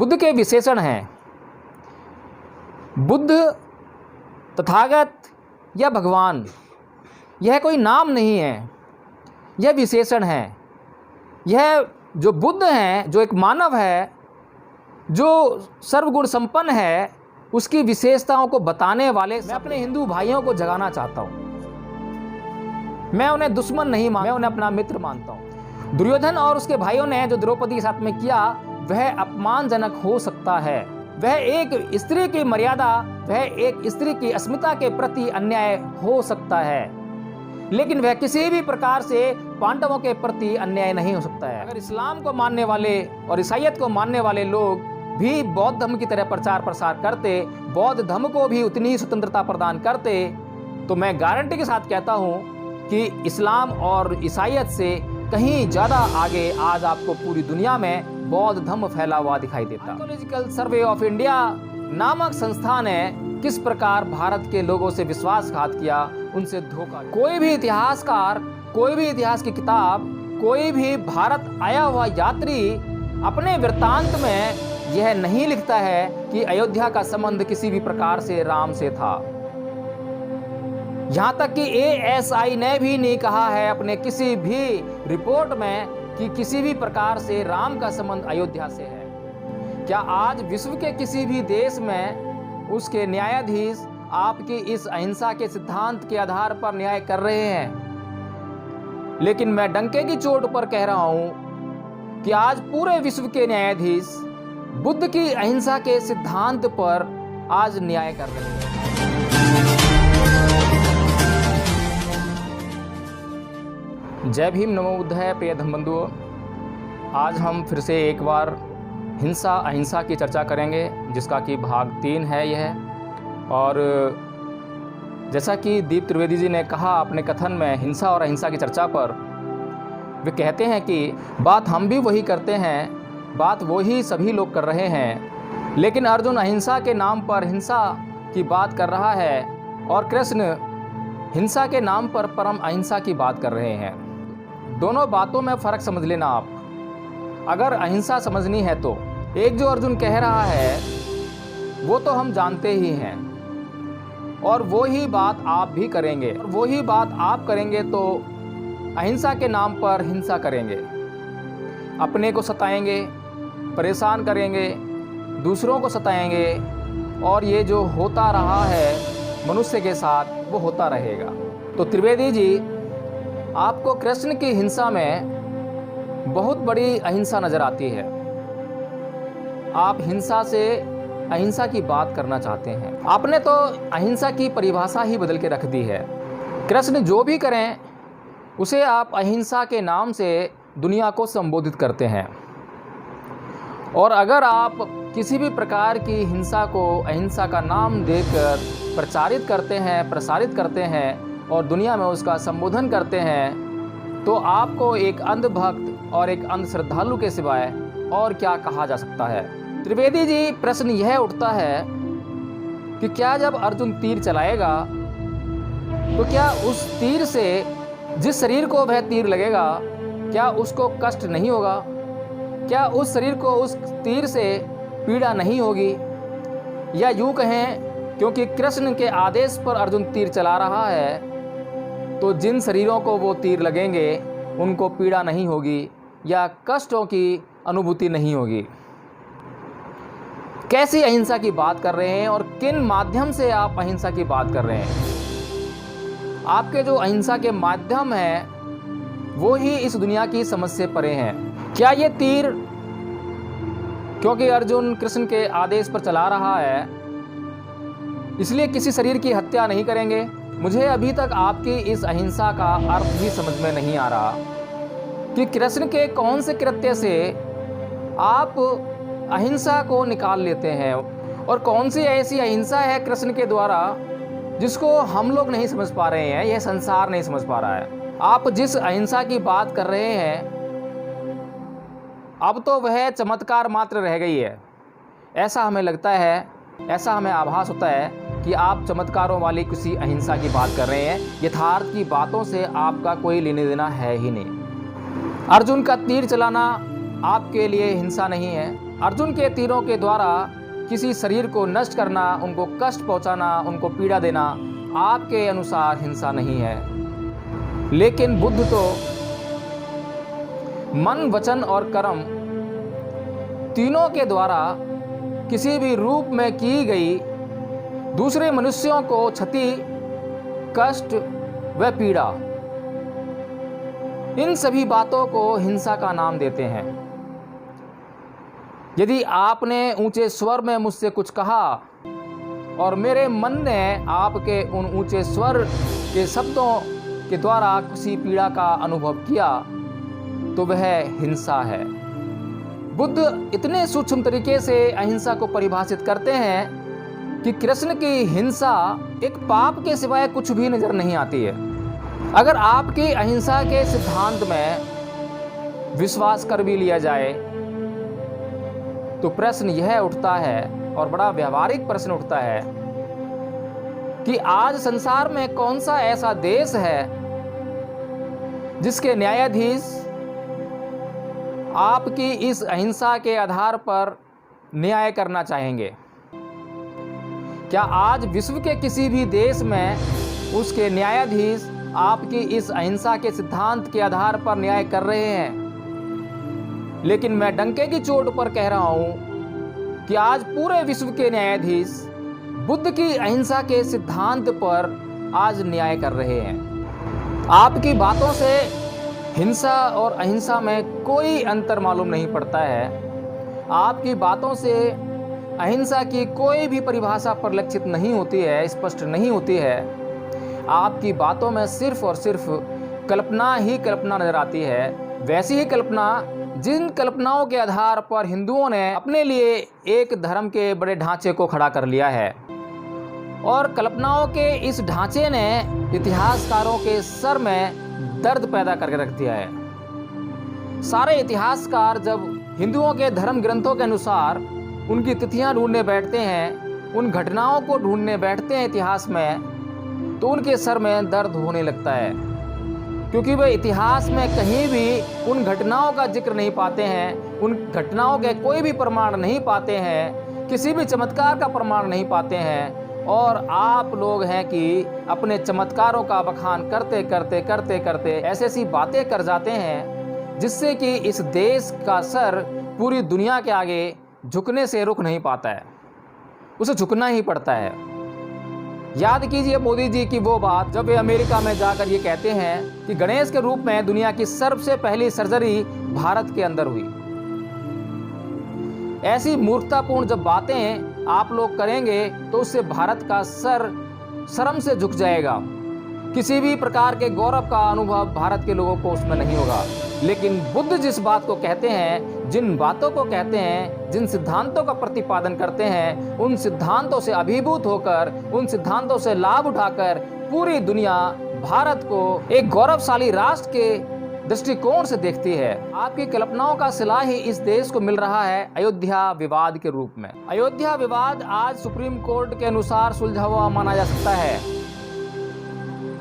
बुद्ध के विशेषण हैं। बुद्ध, तथागत या भगवान यह कोई नाम नहीं है, यह विशेषण है। यह जो बुद्ध हैं, जो एक मानव है, जो सर्वगुण संपन्न है, उसकी विशेषताओं को बताने वाले मैं अपने हिंदू भाइयों को जगाना चाहता हूँ। मैं उन्हें दुश्मन नहीं मानता, मैं उन्हें अपना मित्र मानता हूँ। दुर्योधन और उसके भाइयों ने जो द्रौपदी के साथ में किया वह अपमानजनक हो सकता है। वह एक स्त्री की मर्यादा, वह एक स्त्री की अस्मिता के प्रति अन्याय हो सकता है, लेकिन वह किसी भी प्रकार से पांडवों के प्रति अन्याय नहीं हो सकता है। अगर इस्लाम को मानने वाले और ईसाईयत को मानने वाले लोग भी बौद्ध धर्म की तरह प्रचार प्रसार करते, बौद्ध धर्म को भी उतनी ही स्वतंत्रता प्रदान करते, तो मैं गारंटी के साथ कहता हूं कि इस्लाम और ईसाईयत से कहीं ज़्यादा आगे आज आपको पूरी दुनिया में बौद्ध धर्म फैला हुआ दिखाई देता। आर्कियोलॉजिकल सर्वे ऑफ इंडिया नामक संस्थान ने किस प्रकार भारत के लोगों से विश्वासघात किया, उनसे धोखा। कोई भी इतिहासकार, कोई भी इतिहास की किताब, कोई भी भारत आया हुआ यात्री अपने वृत्तांत में यह नहीं लिखता है कि अयोध्या का संबंध किसी भी प्रकार से राम से था। यहां तक कि ASI ने भी नहीं कहा है अपने किसी भी रिपोर्ट में कि किसी भी प्रकार से राम का संबंध अयोध्या से है। क्या आज विश्व के किसी भी देश में उसके न्यायाधीश आपकी इस अहिंसा के सिद्धांत के आधार पर न्याय कर रहे हैं? लेकिन मैं डंके की चोट पर कह रहा हूं कि आज पूरे विश्व के न्यायाधीश बुद्ध की अहिंसा के सिद्धांत पर आज न्याय कर रहे हैं। जय भीम, नमो बुद्धाय। प्रिय धर्मबंधुओं, आज हम फिर से एक बार हिंसा अहिंसा की चर्चा करेंगे, जिसका कि भाग 3 है यह। और जैसा कि दीप त्रिवेदी जी ने कहा अपने कथन में हिंसा और अहिंसा की चर्चा पर, वे कहते हैं कि बात हम भी वही करते हैं, बात वही सभी लोग कर रहे हैं, लेकिन अर्जुन अहिंसा के नाम पर हिंसा की बात कर रहा है और कृष्ण हिंसा के नाम पर परम अहिंसा की बात कर रहे हैं। दोनों बातों में फ़र्क समझ लेना आप, अगर अहिंसा समझनी है तो। एक जो अर्जुन कह रहा है वो तो हम जानते ही हैं, और वो ही बात आप भी करेंगे, और वो ही बात आप करेंगे तो अहिंसा के नाम पर हिंसा करेंगे, अपने को सताएंगे, परेशान करेंगे, दूसरों को सताएंगे, और ये जो होता रहा है मनुष्य के साथ वो होता रहेगा। तो त्रिवेदी जी, आपको कृष्ण की हिंसा में बहुत बड़ी अहिंसा नजर आती है। आप हिंसा से अहिंसा की बात करना चाहते हैं। आपने तो अहिंसा की परिभाषा ही बदल के रख दी है। कृष्ण जो भी करें उसे आप अहिंसा के नाम से दुनिया को संबोधित करते हैं, और अगर आप किसी भी प्रकार की हिंसा को अहिंसा का नाम देकर प्रचारित करते हैं, प्रसारित करते हैं और दुनिया में उसका संबोधन करते हैं, तो आपको एक अंधभक्त और एक अंधश्रद्धालु के सिवाय और क्या कहा जा सकता है। त्रिवेदी जी, प्रश्न यह उठता है कि क्या जब अर्जुन तीर चलाएगा तो क्या उस तीर से जिस शरीर को वह तीर लगेगा क्या उसको कष्ट नहीं होगा? क्या उस शरीर को उस तीर से पीड़ा नहीं होगी? या यूँ कहें, क्योंकि कृष्ण के आदेश पर अर्जुन तीर चला रहा है, तो जिन शरीरों को वो तीर लगेंगे उनको पीड़ा नहीं होगी या कष्टों की अनुभूति नहीं होगी। कैसी अहिंसा की बात कर रहे हैं और किन माध्यम से आप अहिंसा की बात कर रहे हैं? आपके जो अहिंसा के माध्यम हैं वो ही इस दुनिया की समझ से परे हैं। क्या ये तीर क्योंकि अर्जुन कृष्ण के आदेश पर चला रहा है इसलिए किसी शरीर की हत्या नहीं करेंगे? मुझे अभी तक आपकी इस अहिंसा का अर्थ भी समझ में नहीं आ रहा कि कृष्ण के कौन से कृत्य से आप अहिंसा को निकाल लेते हैं, और कौन सी ऐसी अहिंसा है कृष्ण के द्वारा जिसको हम लोग नहीं समझ पा रहे हैं, यह संसार नहीं समझ पा रहा है। आप जिस अहिंसा की बात कर रहे हैं अब तो वह चमत्कार मात्र रह गई है, ऐसा हमें लगता है, ऐसा हमें आभास होता है कि आप चमत्कारों वाली किसी अहिंसा की बात कर रहे हैं। यथार्थ की बातों से आपका कोई लेने देना है ही नहीं। अर्जुन का तीर चलाना आपके लिए हिंसा नहीं है, अर्जुन के तीरों के द्वारा किसी शरीर को नष्ट करना, उनको कष्ट पहुंचाना, उनको पीड़ा देना आपके अनुसार हिंसा नहीं है। लेकिन बुद्ध तो मन, वचन और कर्म तीनों के द्वारा किसी भी रूप में की गई दूसरे मनुष्यों को क्षति, कष्ट व पीड़ा, इन सभी बातों को हिंसा का नाम देते हैं। यदि आपने ऊंचे स्वर में मुझसे कुछ कहा और मेरे मन ने आपके उन ऊंचे स्वर के शब्दों के द्वारा किसी पीड़ा का अनुभव किया तो वह हिंसा है। बुद्ध इतने सूक्ष्म तरीके से अहिंसा को परिभाषित करते हैं कि कृष्ण की हिंसा एक पाप के सिवाय कुछ भी नजर नहीं आती है। अगर आपकी अहिंसा के सिद्धांत में विश्वास कर भी लिया जाए तो प्रश्न यह उठता है, और बड़ा व्यावहारिक प्रश्न उठता है, कि आज संसार में कौन सा ऐसा देश है जिसके न्यायाधीश आपकी इस अहिंसा के आधार पर न्याय करना चाहेंगे? क्या आज विश्व के किसी भी देश में उसके न्यायाधीश आपकी इस अहिंसा के सिद्धांत के आधार पर न्याय कर रहे हैं? लेकिन मैं डंके की चोट पर कह रहा हूं कि आज पूरे विश्व के न्यायाधीश बुद्ध की अहिंसा के सिद्धांत पर आज न्याय कर रहे हैं। आपकी बातों से हिंसा और अहिंसा में कोई अंतर मालूम नहीं पड़ता है। आपकी बातों से अहिंसा की कोई भी परिभाषा परिलक्षित नहीं होती है, स्पष्ट नहीं होती है। आपकी बातों में सिर्फ और सिर्फ कल्पना ही कल्पना नजर आती है, वैसी ही कल्पना जिन कल्पनाओं के आधार पर हिंदुओं ने अपने लिए एक धर्म के बड़े ढांचे को खड़ा कर लिया है। और कल्पनाओं के इस ढांचे ने इतिहासकारों के सर में दर्द पैदा करके रख दिया है। सारे इतिहासकार जब हिंदुओं के धर्म ग्रंथों के अनुसार उनकी तिथियां ढूंढने बैठते हैं, उन घटनाओं को ढूंढने बैठते हैं इतिहास में, तो उनके सर में दर्द होने लगता है, क्योंकि वे इतिहास में कहीं भी उन घटनाओं का जिक्र नहीं पाते हैं, उन घटनाओं के कोई भी प्रमाण नहीं पाते हैं, किसी भी चमत्कार का प्रमाण नहीं पाते हैं। और आप लोग हैं कि अपने चमत्कारों का बखान करते करते करते करते ऐसी ऐसी बातें कर जाते हैं जिससे कि इस देश का सर पूरी दुनिया के आगे झुकने से रुक नहीं पाता है, उसे झुकना ही पड़ता है। याद कीजिए मोदी जी की वो बात जब वे अमेरिका में जाकर ये कहते हैं कि गणेश के रूप में दुनिया की सबसे पहली सर्जरी भारत के अंदर हुई। ऐसी मूर्खतापूर्ण जब बातें आप लोग करेंगे तो उससे भारत का सर शर्म से झुक जाएगा। किसी भी प्रकार के गौरव का अनुभव भारत के लोगों को उसमें नहीं होगा। लेकिन बुद्ध जिस बात को कहते हैं, जिन बातों को कहते हैं, जिन सिद्धांतों का प्रतिपादन करते हैं, उन सिद्धांतों से अभिभूत होकर, उन सिद्धांतों से लाभ उठाकर पूरी दुनिया भारत को एक गौरवशाली राष्ट्र के दृष्टिकोण से देखती है। आपकी कल्पनाओं का सिला ही इस देश को मिल रहा है अयोध्या विवाद के रूप में। अयोध्या विवाद आज सुप्रीम कोर्ट के अनुसार सुलझा हुआ माना जा सकता है,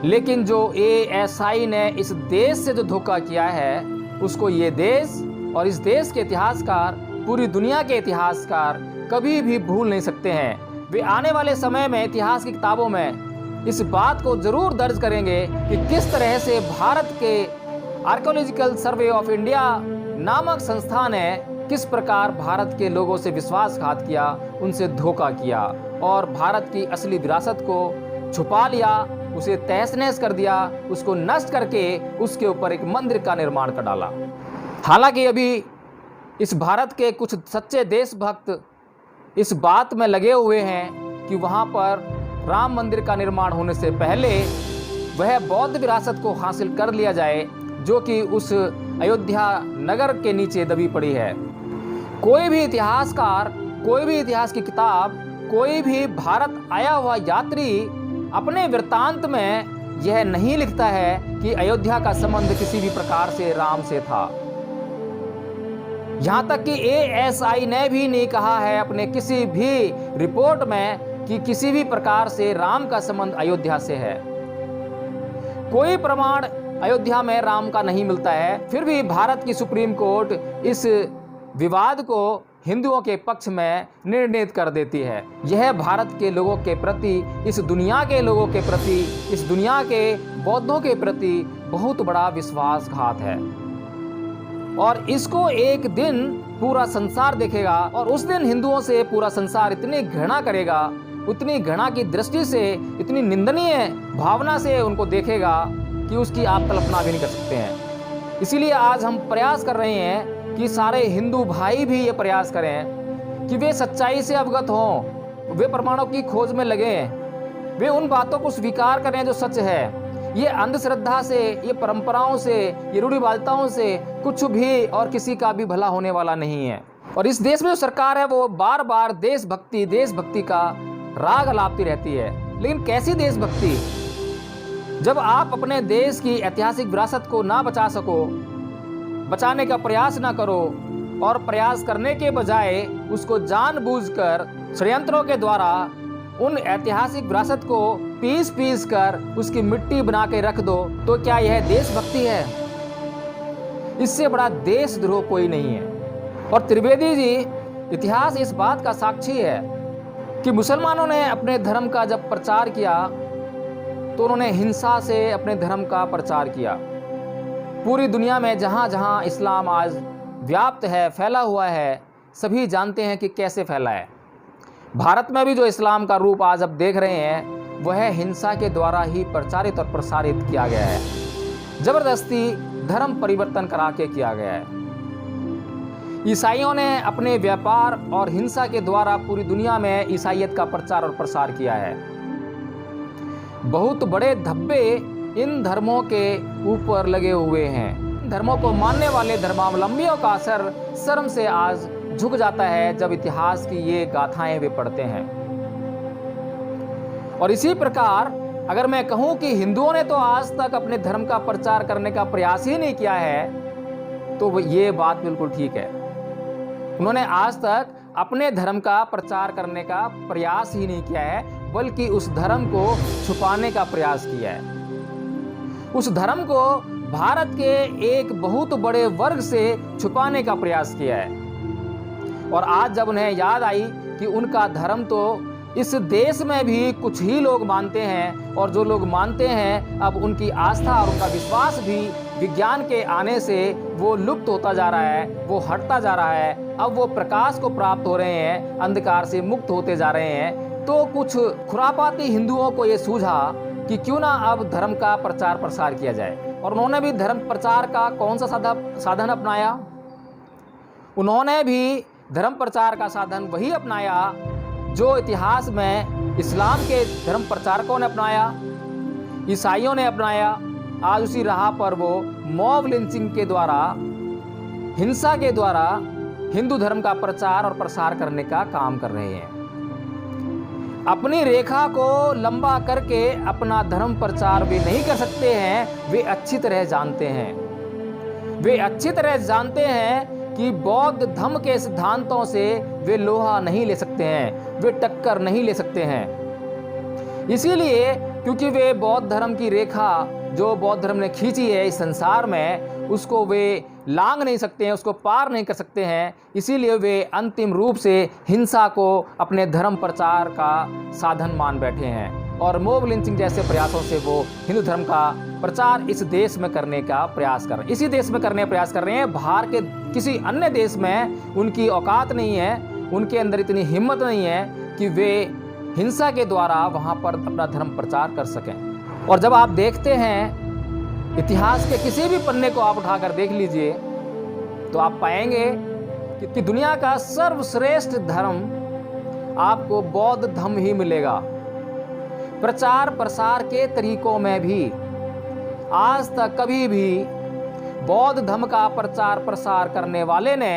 लेकिन जो ASI ने इस देश से जो धोखा किया है उसको ये देश और इस देश के इतिहासकार, पूरी दुनिया के इतिहासकार कभी भी भूल नहीं सकते हैं। वे आने वाले समय में इतिहास की किताबों में इस बात को जरूर दर्ज करेंगे कि किस तरह से भारत के आर्कियोलॉजिकल सर्वे ऑफ इंडिया नामक संस्था ने किस प्रकार भारत के लोगों से विश्वासघात किया, उनसे धोखा किया और भारत की असली विरासत को छुपा लिया, उसे तहस नहस कर दिया, उसको नष्ट करके उसके ऊपर एक मंदिर का निर्माण कर डाला। हालांकि अभी इस भारत के कुछ सच्चे देशभक्त इस बात में लगे हुए हैं कि वहाँ पर राम मंदिर का निर्माण होने से पहले वह बौद्ध विरासत को हासिल कर लिया जाए जो कि उस अयोध्या नगर के नीचे दबी पड़ी है। कोई भी इतिहासकार, कोई भी इतिहास की किताब, कोई भी भारत आया हुआ यात्री अपने वृत्तांत में यह नहीं लिखता है कि अयोध्या का संबंध किसी भी प्रकार से राम से था। यहां तक कि ASI ने भी नहीं कहा है अपने किसी भी रिपोर्ट में कि किसी भी प्रकार से राम का संबंध अयोध्या से है। कोई प्रमाण अयोध्या में राम का नहीं मिलता है, फिर भी भारत की सुप्रीम कोर्ट इस विवाद को हिंदुओं के पक्ष में निर्णित कर देती है। यह भारत के लोगों के प्रति, इस दुनिया के लोगों के प्रति, इस दुनिया के बौद्धों के प्रति बहुत बड़ा विश्वासघात है और इसको एक दिन पूरा संसार देखेगा और उस दिन हिंदुओं से पूरा संसार इतनी घृणा करेगा, उतनी घृणा की दृष्टि से, इतनी निंदनीय भावना से उनको देखेगा कि उसकी आप कल्पना भी नहीं कर सकते हैं। इसीलिए आज हम प्रयास कर रहे हैं कि सारे हिंदू भाई भी ये प्रयास करें कि वे सच्चाई से अवगत हों, वे प्रमाणों की खोज में लगे, वे उन बातों को स्वीकार करें जो सच है। ये अंधश्रद्धा से, ये परंपराओं से, ये रूढ़िवादिताओं से कुछ भी और किसी का भी भला होने वाला नहीं है। और इस देश में जो सरकार है वो बार बार देशभक्ति का राग अलापती रहती है। लेकिन कैसी देशभक्ति, जब आप अपने देश की ऐतिहासिक विरासत को ना बचा सको, बचाने का प्रयास ना करो और प्रयास करने के बजाय उसको जानबूझकर षड्यंत्रों के द्वारा उन ऐतिहासिक विरासत को पीस कर उसकी मिट्टी बना के रख दो, तो क्या यह देशभक्ति है? इससे बड़ा देशद्रोह कोई नहीं है। और त्रिवेदी जी, इतिहास इस बात का साक्षी है कि मुसलमानों ने अपने धर्म का जब प्रचार किया तो उन्होंने हिंसा से अपने धर्म का प्रचार किया। पूरी दुनिया में जहाँ जहाँ इस्लाम आज व्याप्त है, फैला हुआ है, सभी जानते हैं कि कैसे फैला है। भारत में भी जो इस्लाम का रूप आज अब देख रहे हैं वह हिंसा के द्वारा ही प्रचारित और प्रसारित किया गया है। जबरदस्ती धर्म परिवर्तन करा के किया गया है। ईसाइयों ने अपने व्यापार और हिंसा के द्वारा पूरी दुनिया में ईसाइयत का प्रचार और प्रसार किया है। बहुत बड़े धब्बे इन धर्मों के ऊपर लगे हुए हैं। धर्मों को मानने वाले धर्मावलंबियों का सर शर्म से आज झुक जाता है जब इतिहास की ये गाथाएं वे पढ़ते हैं। और इसी प्रकार अगर मैं कहूं कि हिंदुओं ने तो आज तक अपने धर्म का प्रचार करने का प्रयास ही नहीं किया है, तो ये बात बिल्कुल ठीक है। उन्होंने आज तक अपने धर्म का प्रचार करने का प्रयास ही नहीं किया है, बल्कि उस धर्म को छुपाने का प्रयास किया है। उस धर्म को भारत के एक बहुत बड़े वर्ग से छुपाने का प्रयास किया है। और आज जब उन्हें याद आई कि उनका धर्म तो इस देश में भी कुछ ही लोग मानते हैं और जो लोग मानते हैं अब उनकी आस्था और उनका विश्वास भी विज्ञान के आने से वो लुप्त होता जा रहा है, वो हटता जा रहा है, अब वो प्रकाश को प्राप्त हो रहे हैं, अंधकार से मुक्त होते जा रहे हैं, तो कुछ खुरापाती हिंदुओं को ये सूझा कि क्यों ना अब धर्म का प्रचार प्रसार किया जाए। और उन्होंने भी धर्म प्रचार का कौन सा साधन अपनाया? उन्होंने भी धर्म प्रचार का साधन वही अपनाया जो इतिहास में इस्लाम के धर्म प्रचारकों ने अपनाया, ईसाइयों ने अपनाया। आज उसी राह पर वो मॉब लिंचिंग के द्वारा, हिंसा के द्वारा हिंदू धर्म का प्रचार और प्रसार करने का काम कर रहे हैं। अपनी रेखा को लंबा करके अपना धर्म प्रचार वे नहीं कर सकते हैं। वे अच्छी तरह जानते हैं, वे अच्छी तरह जानते हैं कि बौद्ध धर्म के सिद्धांतों से वे लोहा नहीं ले सकते हैं, वे टक्कर नहीं ले सकते हैं। इसीलिए क्योंकि वे बौद्ध धर्म की रेखा जो बौद्ध धर्म ने खींची है इस संसार में, उसको वे लांघ नहीं सकते हैं, उसको पार नहीं कर सकते हैं। इसीलिए वे अंतिम रूप से हिंसा को अपने धर्म प्रचार का साधन मान बैठे हैं और मॉब लिंचिंग जैसे प्रयासों से वो हिंदू धर्म का प्रचार इस देश में करने का प्रयास कर रहे हैं, इसी देश में करने का प्रयास कर रहे हैं। बाहर के किसी अन्य देश में उनकी औकात नहीं है, उनके अंदर इतनी हिम्मत नहीं है कि वे हिंसा के द्वारा वहाँ पर अपना धर्म प्रचार कर सकें। और जब आप देखते हैं इतिहास के किसी भी पन्ने को आप उठाकर देख लीजिए तो आप पाएंगे कि दुनिया का सर्वश्रेष्ठ धर्म आपको बौद्ध धर्म ही मिलेगा। प्रचार प्रसार के तरीकों में भी आज तक कभी भी बौद्ध धर्म का प्रचार प्रसार करने वाले ने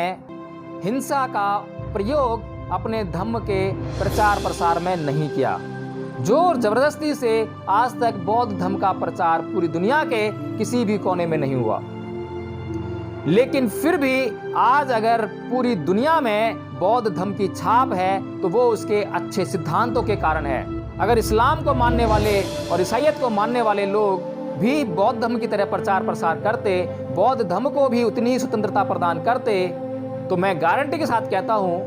हिंसा का प्रयोग अपने धर्म के प्रचार प्रसार में नहीं किया। जोर जबरदस्ती से आज तक बौद्ध धर्म का प्रचार पूरी दुनिया के किसी भी कोने में नहीं हुआ। लेकिन फिर भी आज अगर पूरी दुनिया में बौद्ध धर्म की छाप है तो वो उसके अच्छे सिद्धांतों के कारण है। अगर इस्लाम को मानने वाले और ईसाइयत को मानने वाले लोग भी बौद्ध धर्म की तरह प्रचार प्रसार करते, बौद्ध धर्म को भी उतनी ही स्वतंत्रता प्रदान करते, तो मैं गारंटी के साथ कहता हूं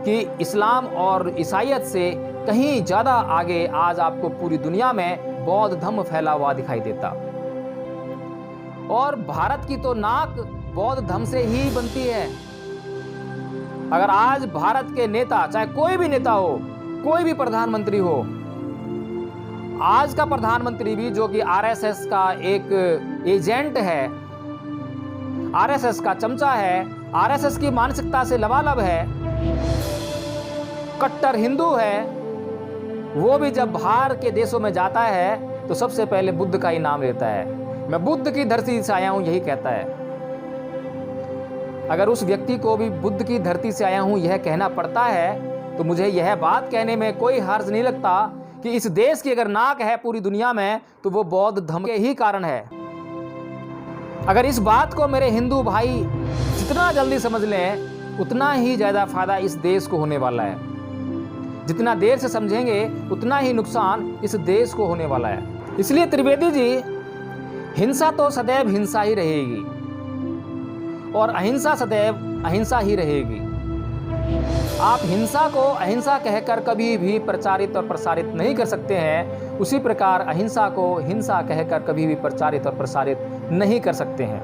कि इस्लाम और ईसाईयत से कहीं ज़्यादा आगे आज आपको पूरी दुनिया में बौद्ध धर्म फैला हुआ दिखाई देता। और भारत की तो नाक बौद्ध धर्म से ही बनती है। अगर आज भारत के नेता, चाहे कोई भी नेता हो, कोई भी प्रधानमंत्री हो, आज का प्रधानमंत्री भी जो कि आरएसएस का एक एजेंट है, आरएसएस का चमचा है, आरएसएस की मानसिकता से लबालब है, कट्टर हिंदू है, वो भी जब बाहर के देशों में जाता है तो सबसे पहले बुद्ध का ही नाम लेता है। मैं बुद्ध की धरती से आया हूं, यही कहता है। अगर उस व्यक्ति को भी बुद्ध की धरती से आया हूं यह कहना पड़ता है तो मुझे यह बात कहने में कोई हर्ज नहीं लगता कि इस देश की अगर नाक है पूरी दुनिया में तो वो बौद्ध धर्म के ही कारण है। अगर इस बात को मेरे हिंदू भाई जितना जल्दी समझ लें उतना ही ज़्यादा फायदा इस देश को होने वाला है। जितना देर से समझेंगे उतना ही नुकसान इस देश को होने वाला है। इसलिए त्रिवेदी जी, हिंसा तो सदैव हिंसा ही रहेगी और अहिंसा सदैव अहिंसा ही रहेगी। आप हिंसा को अहिंसा कहकर कभी भी प्रचारित और प्रसारित नहीं कर सकते हैं, उसी प्रकार अहिंसा को हिंसा कहकर कभी भी प्रचारित और प्रसारित नहीं कर सकते हैं।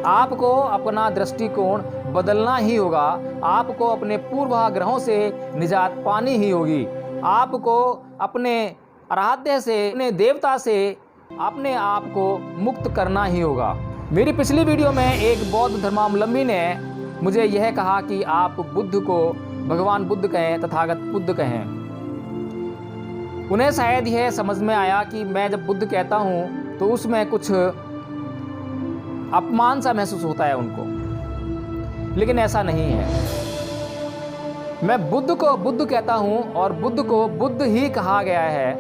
आपको अपना दृष्टिकोण बदलना ही होगा, आपको अपने पूर्वाग्रहों से निजात पानी ही होगी, आपको अपने आराध्य से, अपने देवता से अपने आप को मुक्त करना ही होगा। मेरी पिछली वीडियो में एक बौद्ध धर्मावलंबी ने मुझे यह कहा कि आप बुद्ध को भगवान बुद्ध कहें, तथागत बुद्ध कहें। उन्हें शायद यह समझ में आया कि मैं जब बुद्ध कहता हूं तो उसमें कुछ अपमान सा महसूस होता है उनको, लेकिन ऐसा नहीं है। मैं बुद्ध को बुद्ध कहता हूं और बुद्ध को बुद्ध ही कहा गया है,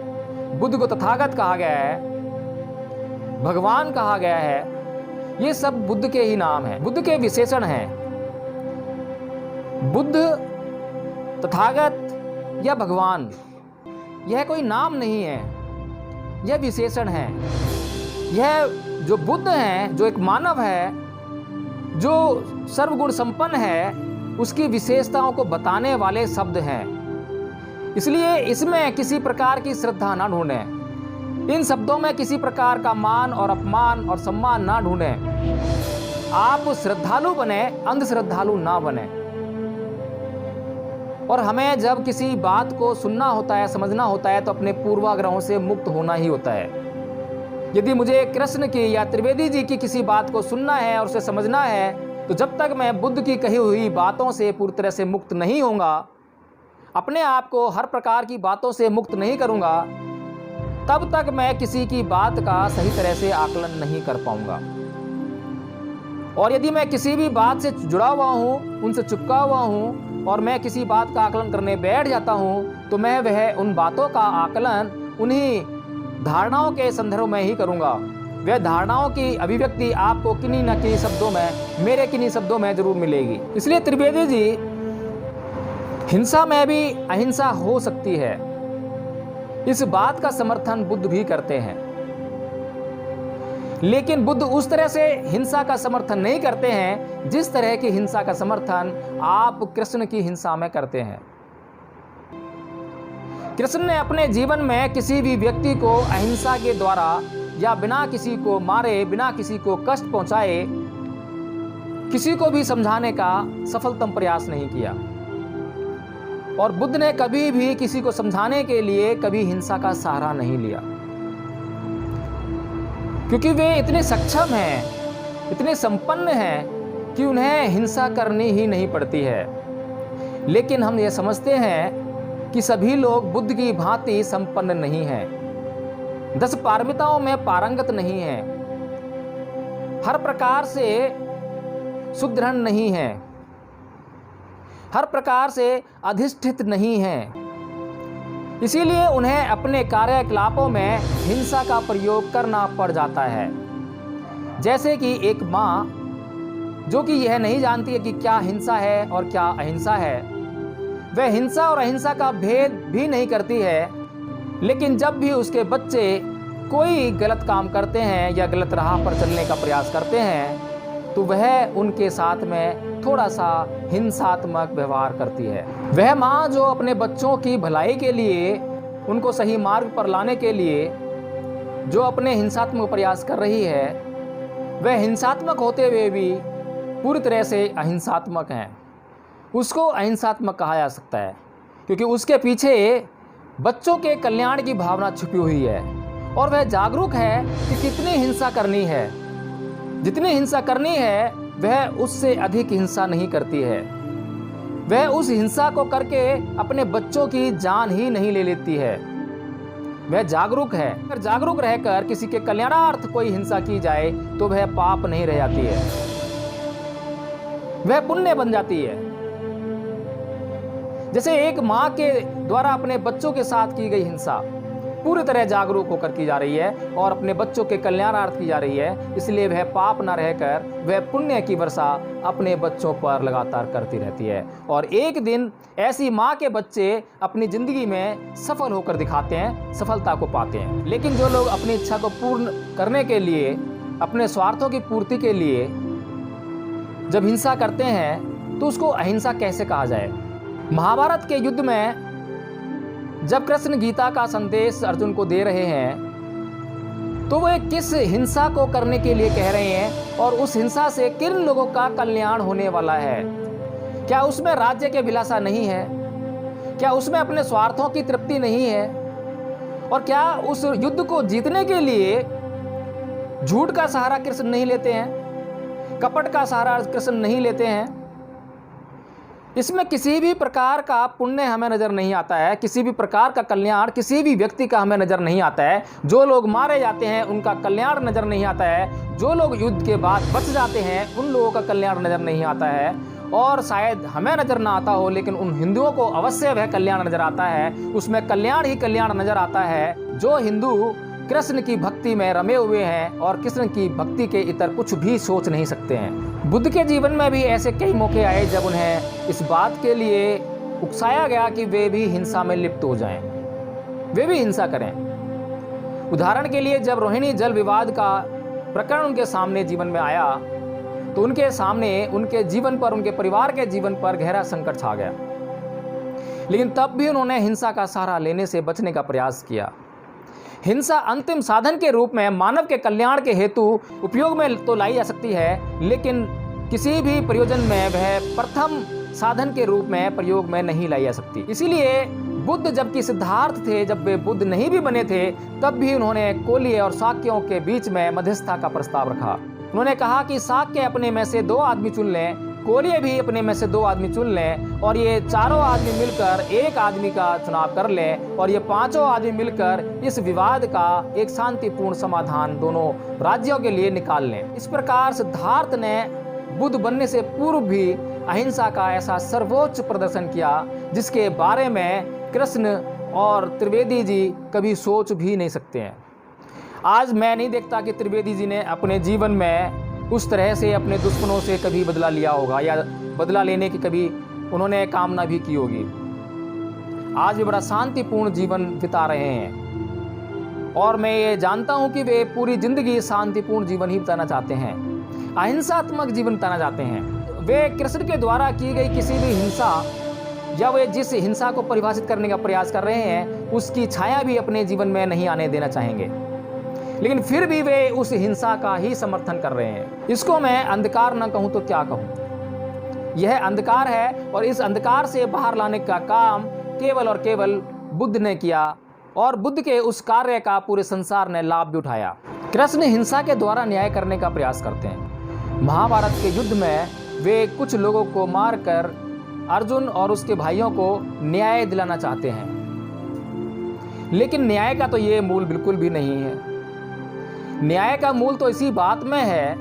बुद्ध को तथागत कहा गया है, भगवान कहा गया है। ये सब बुद्ध के ही नाम हैं, बुद्ध के विशेषण हैं। बुद्ध, तथागत या भगवान यह कोई नाम नहीं है, यह विशेषण है। यह जो बुद्ध हैं, जो एक मानव है, जो सर्वगुण संपन्न है, उसकी विशेषताओं को बताने वाले शब्द हैं। इसलिए इसमें किसी प्रकार की श्रद्धा ना ढूंढें, इन शब्दों में किसी प्रकार का मान और अपमान और सम्मान ना ढूंढें। आप श्रद्धालु बने, अंधश्रद्धालु ना बने। और हमें जब किसी बात को सुनना होता है, समझना होता है, तो अपने पूर्वाग्रहों से मुक्त होना ही होता है। यदि मुझे कृष्ण की या त्रिवेदी जी की किसी बात को सुनना है और उसे समझना है, तो जब तक मैं बुद्ध की कही हुई बातों से पूरी तरह से मुक्त नहीं होऊंगा, अपने आप को हर प्रकार की बातों से मुक्त नहीं करूंगा, तब तक मैं किसी की बात का सही तरह से आकलन नहीं कर पाऊंगा। और यदि मैं किसी भी बात से जुड़ा हुआ हूं, उनसे चिपका हुआ हूं और मैं किसी बात का आकलन करने बैठ जाता हूं, तो मैं वह उन बातों का आकलन उन्हीं धारणाओं के संदर्भ में ही करूंगा। वह धारणाओं की अभिव्यक्ति आपको किन्हीं न किन्हीं शब्दों में, मेरे किन्हीं शब्दों में जरूर मिलेगी। इसलिए त्रिवेदी जी, हिंसा में भी अहिंसा हो सकती है, इस बात का समर्थन बुद्ध भी करते हैं। लेकिन बुद्ध उस तरह से हिंसा का समर्थन नहीं करते हैं जिस तरह की हिंसा का समर्थन आप कृष्ण की हिंसा में करते हैं। कृष्ण ने अपने जीवन में किसी भी व्यक्ति को अहिंसा के द्वारा या बिना किसी को मारे, बिना किसी को कष्ट पहुंचाए, किसी को भी समझाने का सफलतम प्रयास नहीं किया। और बुद्ध ने कभी भी किसी को समझाने के लिए कभी हिंसा का सहारा नहीं लिया, क्योंकि वे इतने सक्षम हैं, इतने संपन्न हैं कि उन्हें हिंसा करनी ही नहीं पड़ती है। लेकिन हम ये समझते हैं कि सभी लोग बुद्ध की भांति संपन्न नहीं हैं, 10 पारमिताओं में पारंगत नहीं हैं, हर प्रकार से सुदृढ़ नहीं हैं, हर प्रकार से अधिष्ठित नहीं हैं। इसीलिए उन्हें अपने कार्यकलापों में हिंसा का प्रयोग करना पड़ जाता है। जैसे कि एक माँ जो कि यह नहीं जानती है कि क्या हिंसा है और क्या अहिंसा है, वह हिंसा और अहिंसा का भेद भी नहीं करती है, लेकिन जब भी उसके बच्चे कोई गलत काम करते हैं या गलत राह पर चलने का प्रयास करते हैं तो वह उनके साथ में थोड़ा सा हिंसात्मक व्यवहार करती है। वह माँ जो अपने बच्चों की भलाई के लिए, उनको सही मार्ग पर लाने के लिए जो अपने हिंसात्मक प्रयास कर रही है, वह हिंसात्मक होते हुए भी पूरी तरह से अहिंसात्मक हैं। उसको अहिंसात्मक कहा जा सकता है क्योंकि उसके पीछे बच्चों के कल्याण की भावना छुपी हुई है और वह जागरूक है कि कितनी हिंसा करनी है। जितनी हिंसा करनी है वह उससे अधिक हिंसा नहीं करती है। वह उस हिंसा को करके अपने बच्चों की जान ही नहीं ले लेती है। वह जागरूक है। अगर जागरूक रहकर किसी के कल्याणार्थ कोई हिंसा की जाए तो वह पाप नहीं रह जाती है, वह पुण्य बन जाती है। जैसे एक माँ के द्वारा अपने बच्चों के साथ की गई हिंसा पूरी तरह जागरूक होकर की जा रही है और अपने बच्चों के कल्याणार्थ की जा रही है, इसलिए वह पाप न रहकर वह पुण्य की वर्षा अपने बच्चों पर लगातार करती रहती है। और एक दिन ऐसी माँ के बच्चे अपनी जिंदगी में सफल होकर दिखाते हैं, सफलता को पाते हैं। लेकिन जो लोग अपनी इच्छा को पूर्ण करने के लिए, अपने स्वार्थों की पूर्ति के लिए जब हिंसा करते हैं तो उसको अहिंसा कैसे कहा जाए। महाभारत के युद्ध में जब कृष्ण गीता का संदेश अर्जुन को दे रहे हैं तो वे किस हिंसा को करने के लिए कह रहे हैं और उस हिंसा से किन लोगों का कल्याण होने वाला है। क्या उसमें राज्य के अभिलाषा नहीं है? क्या उसमें अपने स्वार्थों की तृप्ति नहीं है? और क्या उस युद्ध को जीतने के लिए झूठ का सहारा कृष्ण नहीं लेते हैं, कपट का सहारा कृष्ण नहीं लेते हैं? इसमें किसी भी प्रकार का पुण्य हमें नजर नहीं आता है, किसी भी प्रकार का कल्याण किसी भी व्यक्ति का हमें नजर नहीं आता है। जो लोग मारे जाते हैं उनका कल्याण नजर नहीं आता है, जो लोग युद्ध के बाद बच जाते हैं उन लोगों का कल्याण नजर नहीं आता है। और शायद हमें नजर ना आता हो लेकिन उन हिंदुओं को अवश्य वह कल्याण नजर आता है, उसमें कल्याण ही कल्याण नजर आता है। जो हिंदू कृष्ण की भक्ति में रमे हुए हैं और कृष्ण की भक्ति के इतर कुछ भी सोच नहीं सकते हैं। बुद्ध के जीवन में भी ऐसे कई मौके आए जब उन्हें इस बात के लिए उकसाया गया कि वे भी हिंसा में लिप्त हो जाएं, वे भी हिंसा करें। उदाहरण के लिए जब रोहिणी जल विवाद का प्रकरण उनके सामने जीवन में आया तो उनके सामने उनके जीवन पर, उनके परिवार के जीवन पर गहरा संकट छा गया, लेकिन तब भी उन्होंने हिंसा का सहारा लेने से बचने का प्रयास किया। हिंसा अंतिम साधन के रूप में मानव के कल्याण के हेतु उपयोग में तो लाई जा सकती है, लेकिन किसी भी प्रयोजन में वह प्रथम साधन के रूप में प्रयोग में नहीं लाई जा सकती। इसीलिए बुद्ध जबकि सिद्धार्थ थे, जब वे बुद्ध नहीं भी बने थे, तब भी उन्होंने कोल्य और शाक्यों के बीच में मध्यस्थता का प्रस्ताव रखा। उन्होंने कहा कि शाक्य अपने में से 2 आदमी चुन लें, कोल्य भी अपने में से 2 आदमी चुन लें और ये चारों आदमी मिलकर एक आदमी का चुनाव कर लें और ये 5 आदमी मिलकर इस विवाद का एक शांतिपूर्ण समाधान दोनों राज्यों के लिए निकाल लें। इस प्रकार सिद्धार्थ ने बुद्ध बनने से पूर्व भी अहिंसा का ऐसा सर्वोच्च प्रदर्शन किया जिसके बारे में कृष्ण और त्रिवेदी जी कभी सोच भी नहीं सकते हैं। आज मैं नहीं देखता कि त्रिवेदी जी ने अपने जीवन में उस तरह से अपने दुश्मनों से कभी बदला लिया होगा या बदला लेने की कभी उन्होंने कामना भी की होगी। आज भी बड़ा शांतिपूर्ण जीवन बिता रहे हैं और मैं ये जानता हूं कि वे पूरी जिंदगी शांतिपूर्ण जीवन ही बिताना चाहते हैं, अहिंसात्मक जीवन बिताना चाहते हैं। वे कृष्ण के द्वारा की गई किसी भी हिंसा या वे जिस हिंसा को परिभाषित करने का प्रयास कर रहे हैं उसकी छाया भी अपने जीवन में नहीं आने देना चाहेंगे, लेकिन फिर भी वे उस हिंसा का ही समर्थन कर रहे हैं। इसको मैं अंधकार न कहूं तो क्या कहूं। यह अंधकार है और इस अंधकार से बाहर लाने का काम केवल और केवल बुद्ध ने किया और बुद्ध के उस कार्य का पूरे संसार ने लाभ भी उठाया। कृष्ण हिंसा के द्वारा न्याय करने का प्रयास करते हैं। महाभारत के युद्ध में वे कुछ लोगों को मारकर अर्जुन और उसके भाइयों को न्याय दिलाना चाहते हैं, लेकिन न्याय का तो ये मूल बिल्कुल भी नहीं है। न्याय का मूल तो इसी बात में है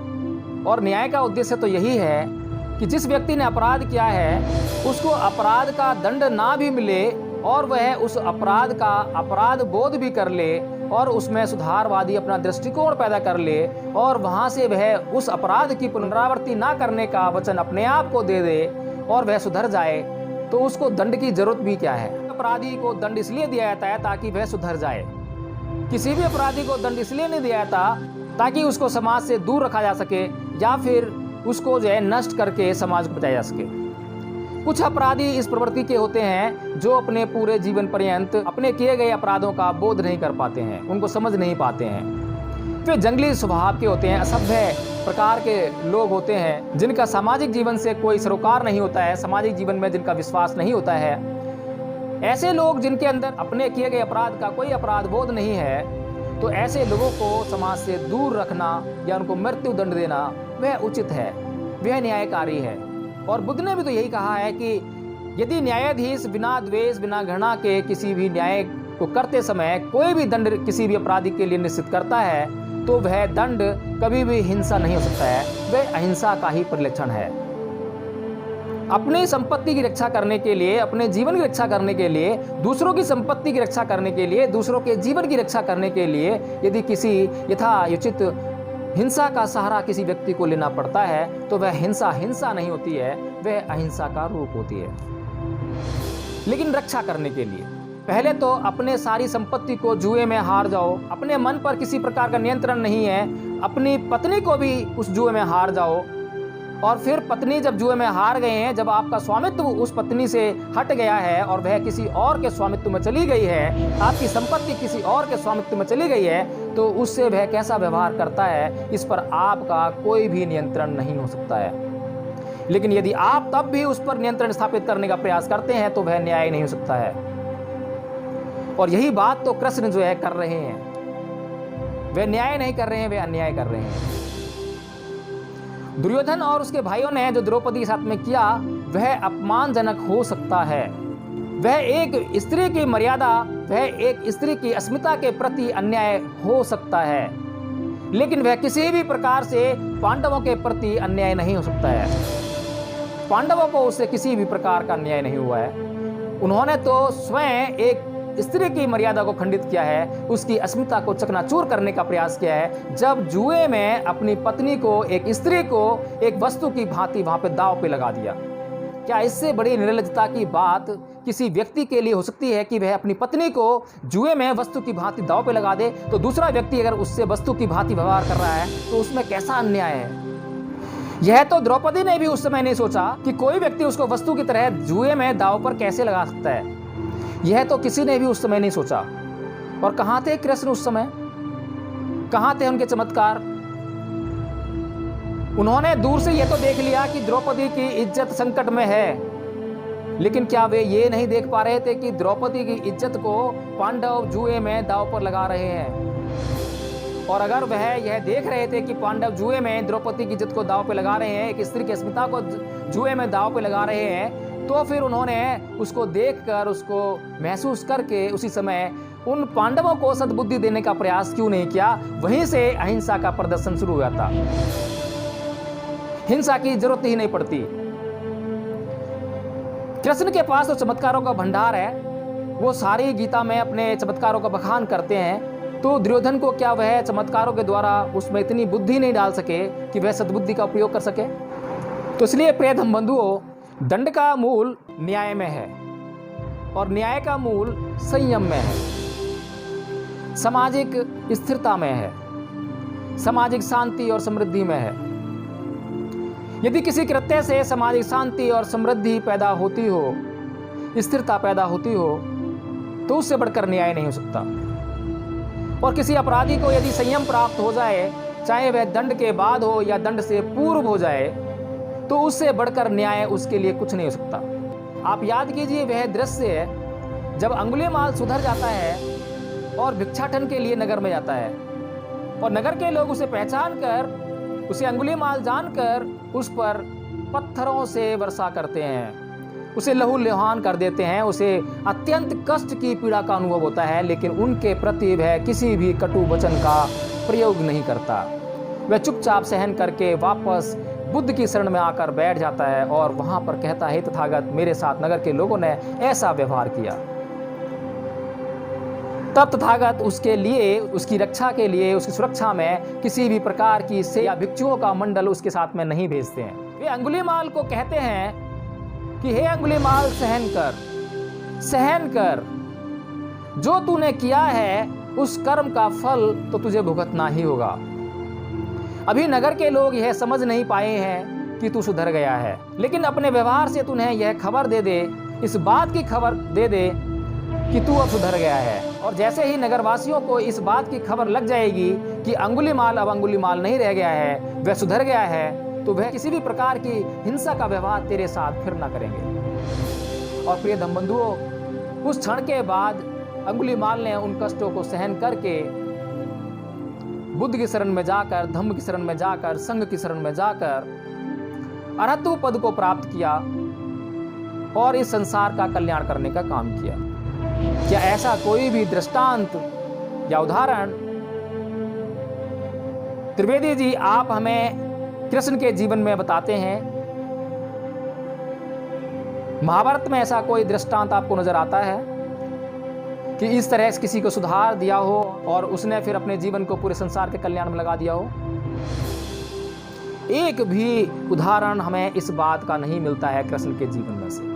और न्याय का उद्देश्य तो यही है कि जिस व्यक्ति ने अपराध किया है उसको अपराध का दंड ना भी मिले और वह उस अपराध का अपराध बोध भी कर ले और उसमें सुधारवादी अपना दृष्टिकोण पैदा कर ले और वहां से वह उस अपराध की पुनरावृत्ति ना करने का वचन अपने आप को दे दे और वह सुधर जाए, तो उसको दंड की जरूरत भी क्या है। अपराधी को दंड इसलिए दिया जाता है ताकि वह सुधर जाए। किसी भी अपराधी को दंड इसलिए नहीं दिया जाता ताकि उसको समाज से दूर रखा जा सके या फिर उसको जो है नष्ट करके समाज को बचाया जा सके। कुछ अपराधी इस प्रवृत्ति के होते हैं जो अपने पूरे जीवन पर्यंत अपने किए गए अपराधों का बोध नहीं कर पाते हैं, उनको समझ नहीं पाते हैं। वे जंगली स्वभाव के होते हैं, असभ्य प्रकार के लोग होते हैं, जिनका सामाजिक जीवन से कोई सरोकार नहीं होता है, सामाजिक जीवन में जिनका विश्वास नहीं होता है। ऐसे लोग जिनके अंदर अपने किए गए अपराध का कोई अपराध बोध नहीं है, तो ऐसे लोगों को समाज से दूर रखना या उनको मृत्यु दंड देना वह उचित है, वह न्यायकारी है। और बुद्ध ने भी तो यही कहा है कि यदि न्यायाधीश बिना द्वेष बिना घृणा के किसी भी न्याय को करते समय कोई भी दंड किसी भी अपराधी के लिए निश्चित करता है, तो वह दंड कभी भी हिंसा नहीं हो सकता है, वह अहिंसा का ही परिलक्षण है। अपनी संपत्ति की रक्षा करने के लिए, अपने जीवन की रक्षा करने के लिए, दूसरों की संपत्ति की रक्षा करने के लिए, दूसरों के जीवन की रक्षा करने के लिए यदि किसी यथायोचित हिंसा का सहारा किसी व्यक्ति को लेना पड़ता है, तो वह हिंसा नहीं होती है, वह अहिंसा का रूप होती है। लेकिन रक्षा करने के लिए पहले तो अपने सारी संपत्ति को जुए में हार जाओ, अपने मन पर किसी प्रकार का नियंत्रण नहीं है, अपनी पत्नी को भी उस जुए में हार जाओ, और फिर पत्नी जब जुए में हार गए हैं, जब आपका स्वामित्व उस पत्नी से हट गया है और वह किसी और के स्वामित्व में चली गई है, आपकी संपत्ति किसी और के स्वामित्व में चली गई है, तो उससे वह कैसा व्यवहार करता है, इस पर आपका कोई भी नियंत्रण नहीं हो सकता है। लेकिन यदि आप तब भी उस पर नियंत्रण स्थापित करने का प्रयास करते हैं, तो वह न्याय नहीं हो सकता है। और यही बात तो कृष्ण जो है कर रहे हैं, वे न्याय नहीं कर रहे हैं, वे अन्याय कर रहे हैं। दुर्योधन और उसके भाइयों ने जो द्रौपदी के साथ में किया, वह अपमानजनक हो सकता है, वह एक स्त्री की मर्यादा, वह एक स्त्री की अस्मिता के प्रति अन्याय हो सकता है, लेकिन वह किसी भी प्रकार से पांडवों के प्रति अन्याय नहीं हो सकता है। पांडवों को उससे किसी भी प्रकार का अन्याय नहीं हुआ है। उन्होंने तो स्वयं एक स्त्री की मर्यादा को खंडित किया है, उसकी अस्मिता को चकनाचूर करने का प्रयास किया है, जब जुए में अपनी पत्नी को, एक स्त्री को एक वस्तु की भांति वहां पे दांव पे लगा दिया। क्या इससे बड़ी निर्लज्जता की बात किसी व्यक्ति के लिए हो सकती है कि वह अपनी पत्नी को जुए में वस्तु की भांति दांव पे लगा दे, तो दूसरा व्यक्ति अगर उससे वस्तु की भांति व्यवहार कर रहा है तो उसमें कैसा अन्याय है। यह तो द्रौपदी ने भी उस समय नहीं सोचा कि कोई व्यक्ति उसको वस्तु की तरह जुए में दांव पर कैसे लगा सकता है, यह तो किसी ने भी उस समय नहीं सोचा। और कहां थे कृष्ण उस समय, कहां थे उनके चमत्कार। उन्होंने दूर से यह तो देख लिया कि द्रौपदी की इज्जत संकट में है, लेकिन क्या वे ये नहीं देख पा रहे थे कि द्रौपदी की इज्जत को पांडव जुए में दांव पर लगा रहे हैं। और अगर वह यह देख रहे थे कि पांडव जुए में द्रौपदी की इज्जत को दांव पे लगा रहे हैं, एक स्त्री की अस्मिता को जुए में दांव पे लगा रहे हैं, तो फिर उन्होंने उसको देखकर, उसको महसूस करके उसी समय उन पांडवों को सद्बुद्धि देने का प्रयास क्यों नहीं किया। वहीं से अहिंसा का प्रदर्शन शुरू हुआ था। हिंसा की जरूरत ही नहीं पड़ती। कृष्ण के पास तो चमत्कारों का भंडार है, वो सारी गीता में अपने चमत्कारों का बखान करते हैं। तो दुर्योधन को क्या वह चमत्कारों के द्वारा उसमें इतनी बुद्धि नहीं डाल सके कि वह सद्बुद्धि का उपयोग कर सके। तो इसलिए प्रिय धर्म बंधुओं, दंड का मूल न्याय में है और न्याय का मूल संयम में है, सामाजिक स्थिरता में है, सामाजिक शांति और समृद्धि में है। यदि किसी कृत्य से सामाजिक शांति और समृद्धि पैदा होती हो, स्थिरता पैदा होती हो, तो उससे बढ़कर न्याय नहीं हो सकता। और किसी अपराधी को यदि संयम प्राप्त हो जाए, चाहे वह दंड के बाद हो या दंड से पूर्व हो जाए, तो उससे बढ़कर न्याय उसके लिए कुछ नहीं हो सकता। आप याद कीजिए वह दृश्य जब अंगुलीमाल सुधर जाता है और भिक्षाटन के लिए नगर में जाता है, और नगर के लोग उसे पहचान कर, उसे अंगुलीमाल जानकर उस पर पत्थरों से वर्षा करते हैं, उसे लहूलुहान कर देते हैं, उसे अत्यंत कष्ट की पीड़ा का अनुभव होता है, लेकिन उनके प्रति वह किसी भी कटु वचन का प्रयोग नहीं करता। वह चुपचाप सहन करके वापस बुद्ध की शरण में आकर बैठ जाता है और वहां पर कहता है, तथागत मेरे साथ नगर के लोगों ने ऐसा व्यवहार किया। तब तथागत उसके लिए, उसकी रक्षा के लिए, उसकी सुरक्षा में किसी भी प्रकार की से या भिक्षुओं का मंडल उसके साथ में नहीं भेजते हैं। वे अंगुलीमाल को कहते हैं कि हे अंगुलीमाल, सहन कर, जो तूने किया है उस कर्म का फल तो तुझे भुगतना ही होगा। अभी नगर के लोग यह समझ नहीं पाए हैं कि तू सुधर गया है, लेकिन अपने व्यवहार से तूने यह खबर दे दे, इस बात की खबर दे दे कि तू अब सुधर गया है। और जैसे ही नगरवासियों को इस बात की खबर लग जाएगी कि अंगुलीमाल अब अंगुलीमाल नहीं रह गया है, वह सुधर गया है, तो वह किसी भी प्रकार की हिंसा का व्यवहार तेरे साथ फिर ना करेंगे। और प्रिय धर्मबंधुओं, उस क्षण के बाद अंगुलीमाल ने उन कष्टों को सहन करके बुद्ध की शरण में जाकर, धम्म की शरण में जाकर, संघ की शरण में जाकर अरहत्व पद को प्राप्त किया और इस संसार का कल्याण करने का काम किया। क्या ऐसा कोई भी दृष्टांत या उदाहरण त्रिवेदी जी आप हमें कृष्ण के जीवन में बताते हैं? महाभारत में ऐसा कोई दृष्टांत आपको नजर आता है कि इस तरह से किसी को सुधार दिया हो और उसने फिर अपने जीवन को पूरे संसार के कल्याण में लगा दिया हो? एक भी उदाहरण हमें इस बात का नहीं मिलता है कृष्ण के जीवन में से।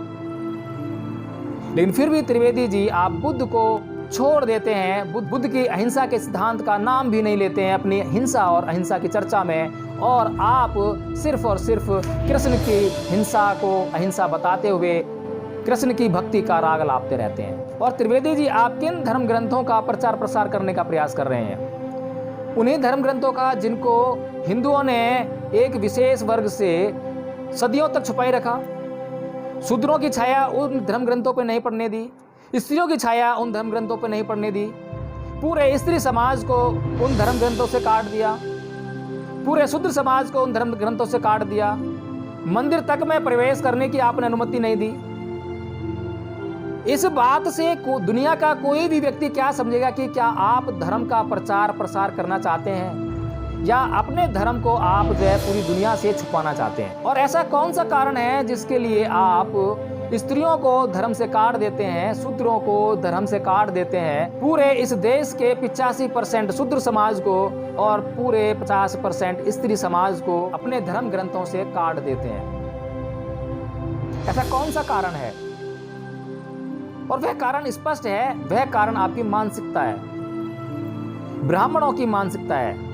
लेकिन फिर भी त्रिवेदी जी आप बुद्ध को छोड़ देते हैं, बुद्ध की अहिंसा के सिद्धांत का नाम भी नहीं लेते हैं अपनी हिंसा और अहिंसा की चर्चा में, और आप सिर्फ और सिर्फ कृष्ण की हिंसा को अहिंसा बताते हुए कृष्ण की भक्ति का राग लापते रहते हैं। और त्रिवेदी जी आप किन धर्म ग्रंथों का प्रचार प्रसार करने का प्रयास कर रहे हैं? उन्हीं धर्म ग्रंथों का जिनको हिंदुओं ने एक विशेष वर्ग से सदियों तक छुपाए रखा। शूद्रों की छाया उन धर्म ग्रंथों पर नहीं पड़ने दी, स्त्रियों की छाया उन धर्म ग्रंथों पर नहीं पड़ने दी, पूरे स्त्री समाज को उन धर्म ग्रंथों से काट दिया, पूरे शूद्र समाज को उन धर्म ग्रंथों से काट दिया, मंदिर तक में प्रवेश करने की आपने अनुमति नहीं दी। इस बात से दुनिया का कोई भी व्यक्ति क्या समझेगा कि क्या आप धर्म का प्रचार प्रसार करना चाहते हैं या अपने धर्म को आप जो है पूरी दुनिया से छुपाना चाहते हैं? और ऐसा कौन सा कारण है जिसके लिए आप स्त्रियों को धर्म से काट देते हैं, शूद्रों को धर्म से काट देते हैं, पूरे इस देश के 85% शूद्र समाज को और पूरे 50% स्त्री समाज को अपने धर्म ग्रंथों से काट देते हैं? ऐसा कौन सा कारण है? और वह कारण स्पष्ट है, वह कारण आपकी मानसिकता है, ब्राह्मणों की मानसिकता है।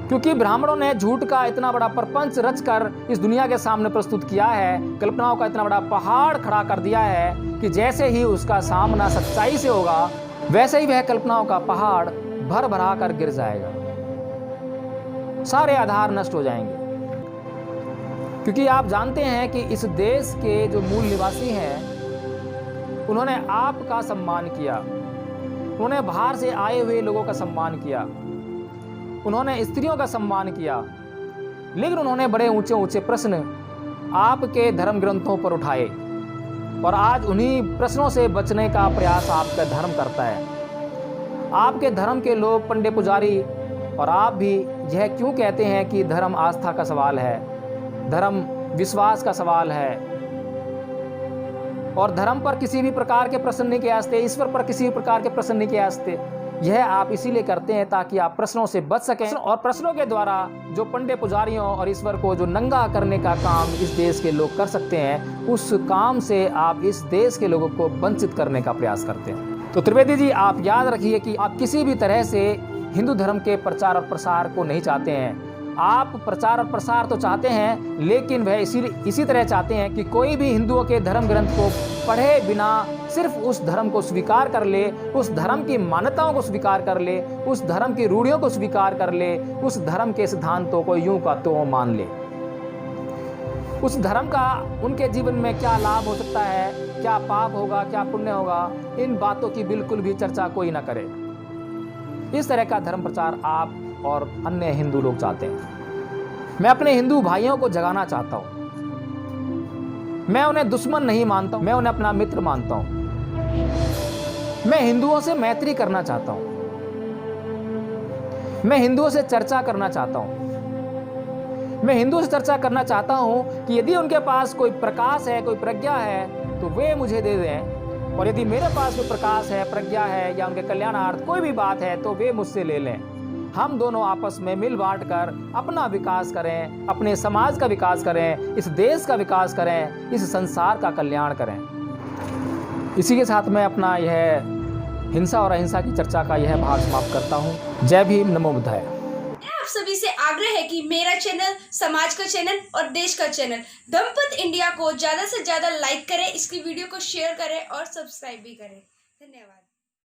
क्योंकि ब्राह्मणों ने झूठ का इतना बड़ा प्रपंच रचकर इस दुनिया के सामने प्रस्तुत किया है, कल्पनाओं का इतना बड़ा पहाड़ खड़ा कर दिया है कि जैसे ही उसका सामना सच्चाई से होगा वैसे ही वह कल्पनाओं का पहाड़ भर भरा कर गिर जाएगा, सारे आधार नष्ट हो जाएंगे। क्योंकि आप जानते हैं कि इस देश के जो मूल निवासी हैं उन्होंने आपका सम्मान किया, उन्होंने बाहर से आए हुए लोगों का सम्मान किया, उन्होंने स्त्रियों का सम्मान किया, लेकिन उन्होंने बड़े ऊंचे ऊंचे प्रश्न आपके धर्म ग्रंथों पर उठाए और आज उन्हीं प्रश्नों से बचने का प्रयास आपका धर्म करता है। आपके धर्म के लोग, पंडित पुजारी और आप भी यह क्यों कहते हैं कि धर्म आस्था का सवाल है, धर्म विश्वास का सवाल है और धर्म पर किसी भी प्रकार के प्रश्न नहीं किए आस्ते, ईश्वर पर किसी भी प्रकार के प्रश्न नहीं किए आस्ते। यह आप इसीलिए करते हैं ताकि आप प्रश्नों से बच सकें और प्रश्नों के द्वारा जो पंडित पुजारियों और ईश्वर को जो नंगा करने का काम इस देश के लोग कर सकते हैं, उस काम से आप इस देश के लोगों को वंचित करने का प्रयास करते हैं। तो त्रिवेदी जी आप याद रखिए कि आप किसी भी तरह से हिंदू धर्म के प्रचार और प्रसार को नहीं चाहते हैं। आप प्रचार और प्रसार तो चाहते हैं, लेकिन वह इसी तरह चाहते हैं कि कोई भी हिंदुओं के धर्म ग्रंथ को पढ़े बिना सिर्फ उस धर्म को स्वीकार कर ले, उस धर्म की मान्यताओं को स्वीकार कर ले, उस धर्म की रूढ़ियों को स्वीकार कर ले, उस धर्म के सिद्धांतों को यूं का त्यों मान ले। उस धर्म का उनके जीवन में क्या लाभ हो सकता है, क्या पाप होगा, क्या पुण्य होगा, इन बातों की बिल्कुल भी चर्चा कोई ना करे। इस तरह का धर्म प्रचार आप और अन्य हिंदू लोग चाहते हैं। मैं अपने हिंदू भाइयों को जगाना चाहता हूं। मैं उन्हें दुश्मन नहीं मानता हूं, मैं उन्हें अपना मित्र मानता हूं। मैं हिंदुओं से मैत्री करना चाहता हूं, मैं हिंदुओं से चर्चा करना चाहता हूं। मैं हिंदुओं से चर्चा करना चाहता हूं कि यदि उनके पास कोई प्रकाश है, कोई प्रज्ञा है, तो वे मुझे दे दें, और यदि मेरे पास कोई प्रकाश है, प्रज्ञा है या उनके कल्याणार्थ कोई भी बात है तो वे मुझसे ले लें। हम दोनों आपस में मिल बांट कर अपना विकास करें, अपने समाज का विकास करें, इस देश का विकास करें, इस संसार का कल्याण करें। इसी के साथ मैं अपना यह हिंसा और अहिंसा की चर्चा का यह भाग समाप्त करता हूँ। जय भीम, नमो बुद्धाय। सभी से आग्रह है कि मेरा चैनल, समाज का चैनल और देश का चैनल दंपत इंडिया को ज़्यादा से ज़्यादा लाइक करें, इसकी वीडियो को शेयर करें और सब्सक्राइब भी करें। धन्यवाद।